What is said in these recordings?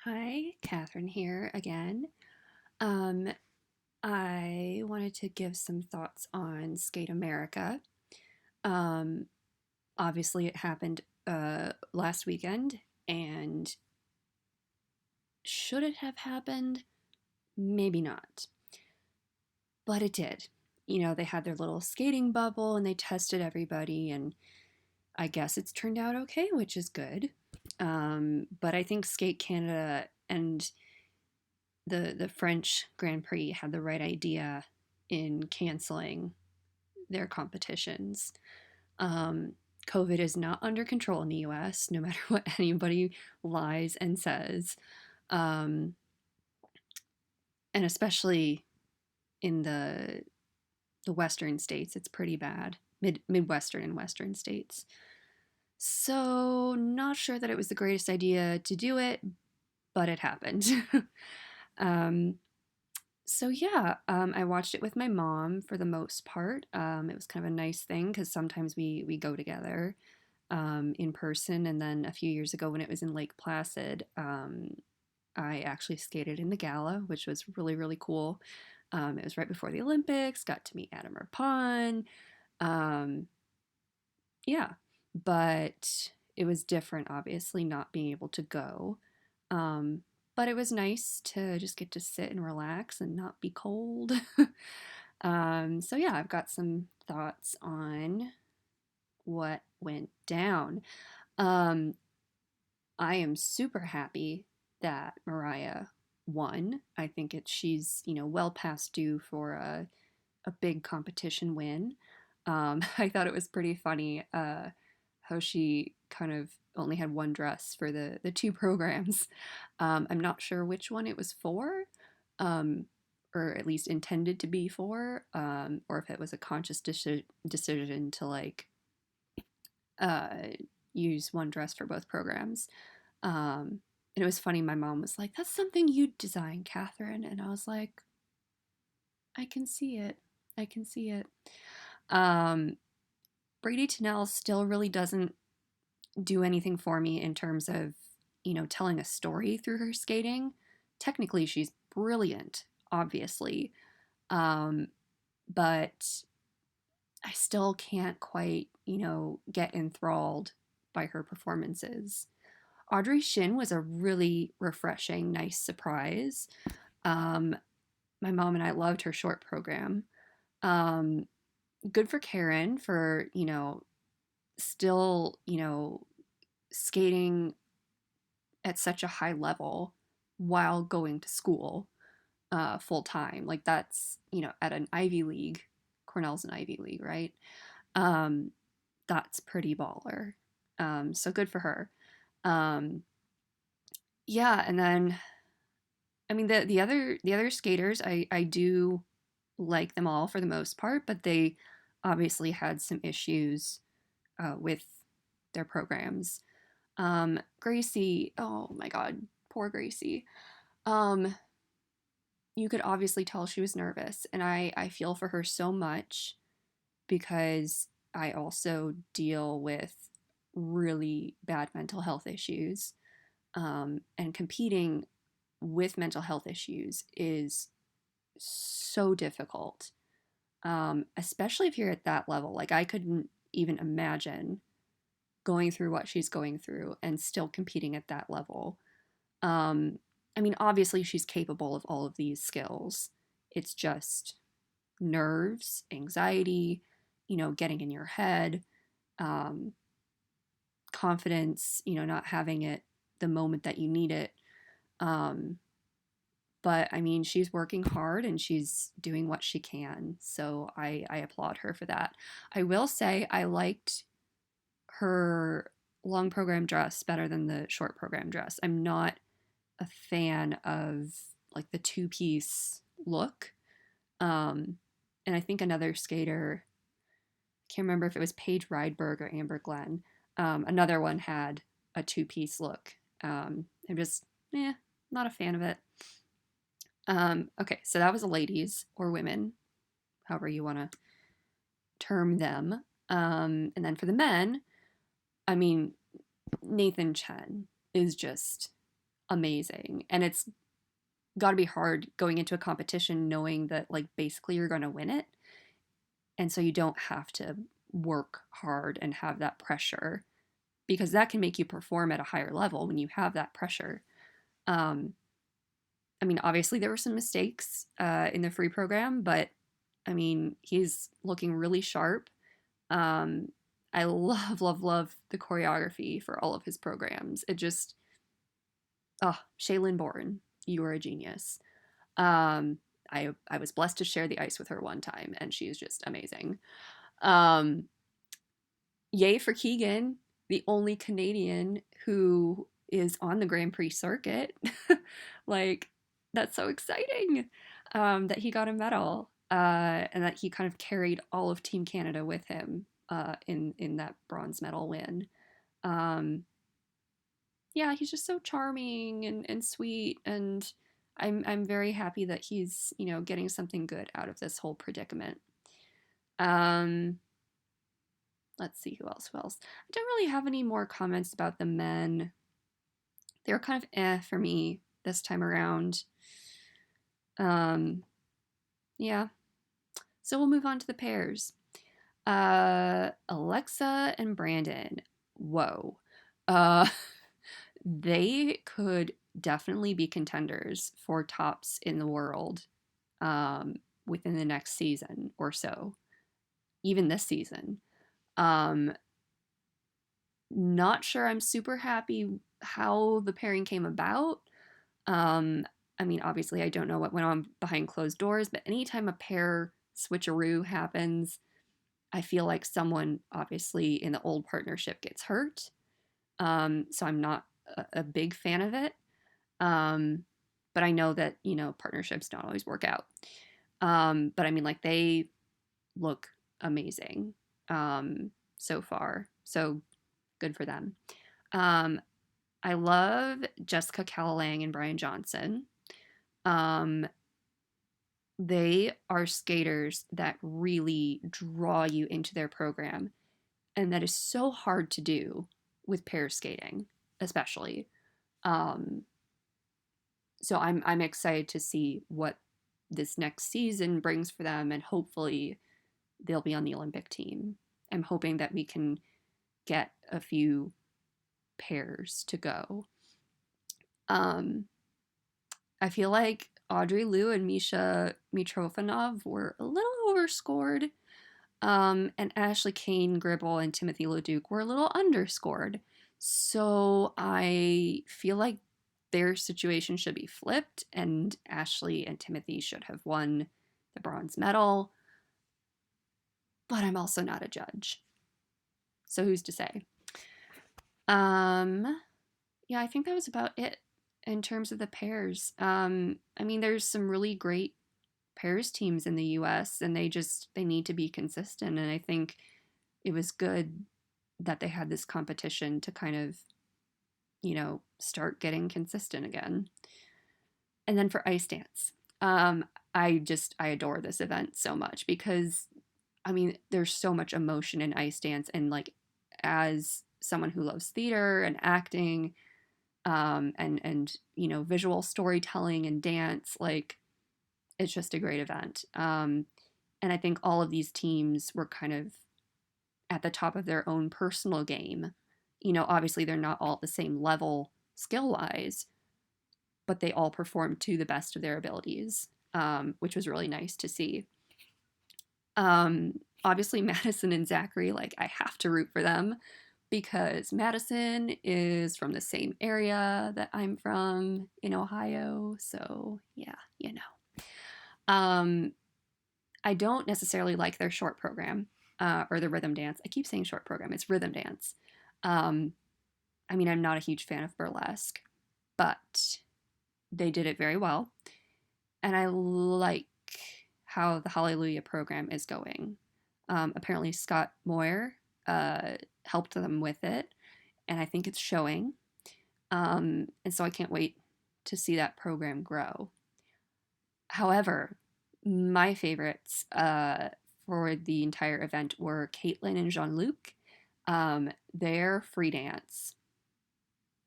Hi, Catherine here again. Um, I wanted to give some thoughts on Skate America. Um, Obviously, it happened last weekend, and should it have happened? Maybe not, but it did. They had their little skating bubble and they tested everybody, and I guess it's turned out okay, which is good. But I think Skate Canada and the French Grand Prix had the right idea in canceling their competitions. Um, COVID is not under control in the US, no matter what anybody lies and says. Um, and especially in the Western states, it's pretty bad. Midwestern and Western states. So, not sure that it was the greatest idea to do it, but it happened. um, So yeah, I watched it with my mom for the most part. It was kind of a nice thing because sometimes we go together in person, and then a few years ago when it was in Lake Placid, I actually skated in the gala, which was really cool. It was right before the Olympics. Got to meet Adam Rippon. Um, yeah, but it was different, obviously, not being able to go. Um, but it was nice to just get to sit and relax and not be cold. So yeah, I've got some thoughts on what went down. Um, I am super happy that Mariah won. I think she's well past due for a big competition win. I thought it was pretty funny how she kind of only had one dress for the two programs. I'm not sure which one it was for, um, or at least intended to be for, or if it was a conscious decision to uh, use one dress for both programs. And it was funny. My mom was like, "That's something you designed, Catherine," and I was like, "I can see it. I can see it." Um, Brady Tennell still really doesn't do anything for me in terms of, telling a story through her skating. Technically, she's brilliant, obviously. Um, but I still can't quite, get enthralled by her performances. Audrey Shin was a really refreshing, nice surprise. Um, my mom and I loved her short program. Um, Good for Karen for, still, skating at such a high level while going to school full time. Like that's, at an Ivy League, Cornell's an Ivy League, right? Um, that's pretty baller. So good for her. Um, yeah, and then I mean the other skaters, I do like them all for the most part, but they obviously had some issues with their programs. Gracie, oh my God, poor Gracie. Um, you could obviously tell she was nervous, and I feel for her so much because I also deal with really bad mental health issues. And competing with mental health issues is so difficult, especially if you're at that level. Like, I couldn't even imagine going through what she's going through and still competing at that level. Um, I mean, obviously, she's capable of all of these skills. It's just nerves, anxiety, getting in your head, um, confidence, not having it the moment that you need it. Um, but I mean, she's working hard and she's doing what she can. So I applaud her for that. I will say I liked her long program dress better than the short program dress. I'm not a fan of like the two-piece look. Um, and I think another skater, I can't remember if it was Paige Rydberg or Amber Glenn, another one had a two-piece look. I'm just, not a fan of it. Okay, so that was the ladies or women, however you want to term them. And then for the men, I mean, Nathan Chen is just amazing. And it's got to be hard going into a competition knowing that, like, basically you're going to win it. And so you don't have to work hard and have that pressure, because that can make you perform at a higher level when you have that pressure. Um, I mean, obviously there were some mistakes in the free program, but I mean, he's looking really sharp. Um, I love, love, love the choreography for all of his programs. It just, oh, Shaylin Bourne, you are a genius. Um, I was blessed to share the ice with her one time, and she's just amazing. Um, Yay for Keegan, the only Canadian who is on the Grand Prix circuit. Like, that's so exciting, that he got a medal, and that he kind of carried all of Team Canada with him in that bronze medal win. Um, yeah, he's just so charming and sweet, and I'm very happy that he's, getting something good out of this whole predicament. Um, let's see who else. Who else? I don't really have any more comments about the men. They were kind of for me this time around. Yeah. So we'll move on to the pairs. Alexa and Brandon. Whoa. Uh, they could definitely be contenders for tops in the world within the next season or so, even this season. Um, Not sure I'm super happy how the pairing came about. Um, I mean, obviously, I don't know what went on behind closed doors, but anytime a pair switcheroo happens, I feel like someone, obviously, in the old partnership gets hurt. So I'm not a big fan of it. Um, but I know that, partnerships don't always work out. But I mean, like, they look amazing so far. So good for them. Um, I love Jessica Callalang and Brian Johnson. Um, they are skaters that really draw you into their program, and that is so hard to do with pair skating, especially. Um, so I'm excited to see what this next season brings for them, and hopefully they'll be on the Olympic team. I'm hoping that we can get a few pairs to go. I feel like Audrey Liu and Misha Mitrofanov were a little overscored. And Ashley Kane Gribble and Timothy Leduc were a little underscored. So I feel like their situation should be flipped, and Ashley and Timothy should have won the bronze medal. But I'm also not a judge. So who's to say? Yeah, I think that was about it in terms of the pairs. I mean, there's some really great pairs teams in the US, and they need to be consistent, and I think it was good that they had this competition to kind of, start getting consistent again. And then for ice dance, I adore this event so much because, I mean, there's so much emotion in ice dance, and like, as someone who loves theater and acting, and visual storytelling and dance, like, it's just a great event. And I think all of these teams were kind of at the top of their own personal game. Obviously they're not all at the same level skill wise, but they all performed to the best of their abilities, which was really nice to see. Obviously, Madison and Zachary, like, I have to root for them because Madison is from the same area that I'm from in Ohio. So, yeah, Um, I don't necessarily like their short program or the rhythm dance. I keep saying short program, it's rhythm dance. I mean, I'm not a huge fan of burlesque, but they did it very well. And I like how the Hallelujah program is going. Apparently, Scott Moyer helped them with it, and I think it's showing. And so I can't wait to see that program grow. However, my favorites for the entire event were Caitlin and Jean-Luc. Their free dance.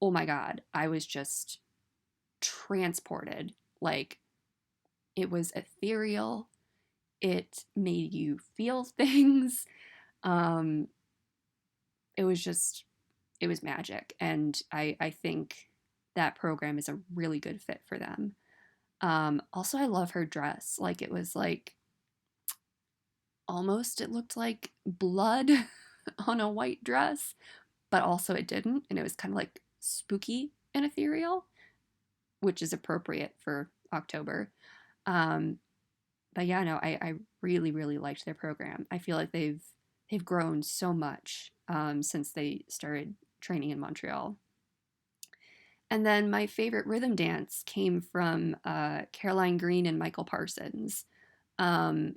Oh my God, I was just transported. Like, it was ethereal. It made you feel things. Um, it was just, it was magic. And I think that program is a really good fit for them. Also, I love her dress. Like, it was like almost, it looked like blood on a white dress, but also it didn't. And it was kind of like spooky and ethereal, which is appropriate for October. Um, but yeah, no, I really, really liked their program. I feel like they've grown so much since they started training in Montreal. And then my favorite rhythm dance came from Caroline Green and Michael Parsons. Um,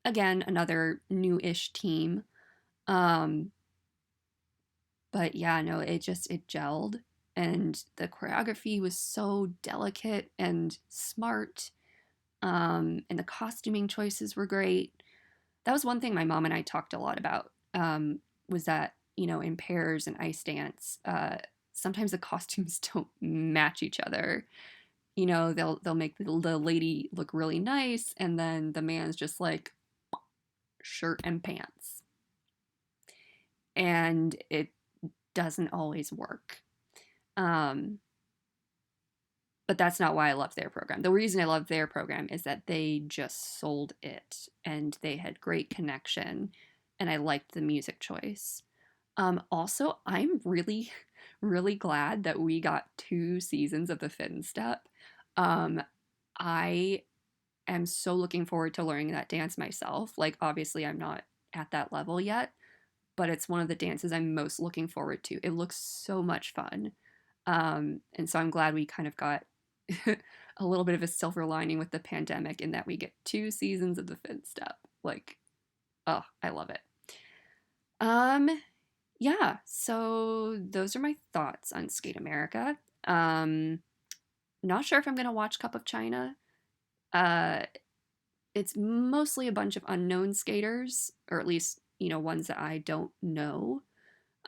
Again, another new-ish team. Um, but yeah, no, it gelled, and the choreography was so delicate and smart. And the costuming choices were great. That was one thing my mom and I talked a lot about. Was that, in pairs and ice dance, sometimes the costumes don't match each other. They'll make the lady look really nice, and then the man's just like shirt and pants, and it doesn't always work. Um, but that's not why I love their program. The reason I love their program is that they just sold it, and they had great connection, and I liked the music choice. Also, I'm really, really glad that we got 2 seasons of the Fin Step. Um, I am so looking forward to learning that dance myself. Like, obviously, I'm not at that level yet, but it's one of the dances I'm most looking forward to. It looks so much fun. And so I'm glad we kind of got a little bit of a silver lining with the pandemic in that we get 2 seasons of the Fin Step. Like, oh, I love it. Um, yeah, so those are my thoughts on Skate America. Um, Not sure if I'm gonna watch Cup of China. Uh, it's mostly a bunch of unknown skaters, or at least, ones that I don't know.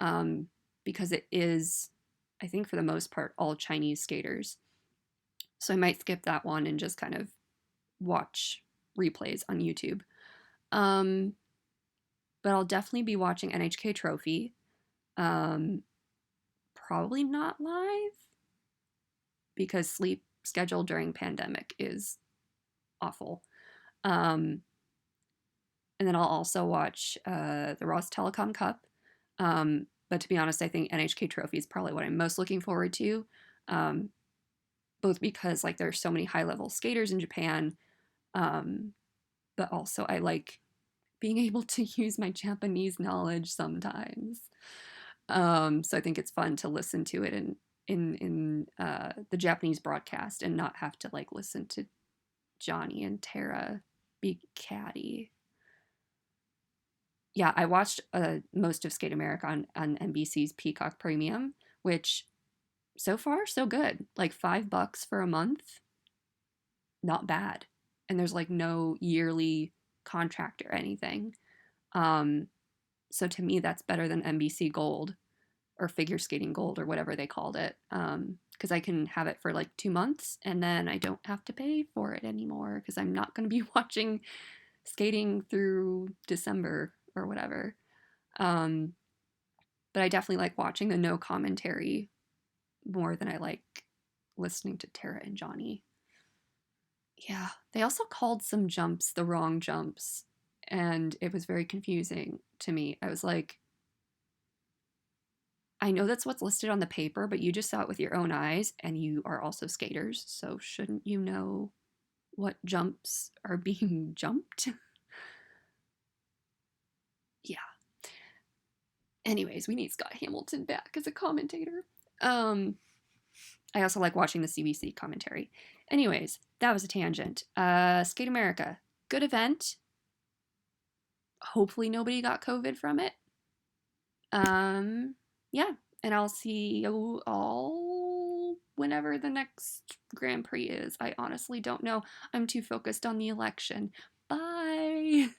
Um, because it is, I think for the most part, all Chinese skaters. So I might skip that one and just kind of watch replays on YouTube. Um, but I'll definitely be watching NHK Trophy. Um, Probably not live because sleep schedule during pandemic is awful. Um, and then I'll also watch the Ross Telecom Cup. But to be honest, I think NHK Trophy is probably what I'm most looking forward to. Um, Both because like there's so many high level skaters in Japan, um, but also I like being able to use my Japanese knowledge sometimes. So I think it's fun to listen to it in the Japanese broadcast and not have to like listen to Johnny and Tara be catty. Yeah, I watched most of Skate America on NBC's Peacock Premium, which so far so good. Like $5 for a month, not bad. And there's like no yearly contract or anything. Um, so to me, that's better than NBC Gold or Figure Skating Gold or whatever they called it. Because I can have it for like 2 months and then I don't have to pay for it anymore because I'm not going to be watching skating through December or whatever. Um, but I definitely like watching the no commentary more than I like listening to Tara and Johnny. Yeah, they also called some jumps the wrong jumps, and it was very confusing to me. I was like, I know that's what's listed on the paper, but you just saw it with your own eyes, and you are also skaters, so shouldn't you know what jumps are being jumped? Yeah. Anyways, we need Scott Hamilton back as a commentator. Um, I also like watching the CBC commentary. Anyways, that was a tangent. Skate America, good event. Hopefully nobody got COVID from it. Yeah, and I'll see you all whenever the next Grand Prix is. I honestly don't know. I'm too focused on the election. Bye.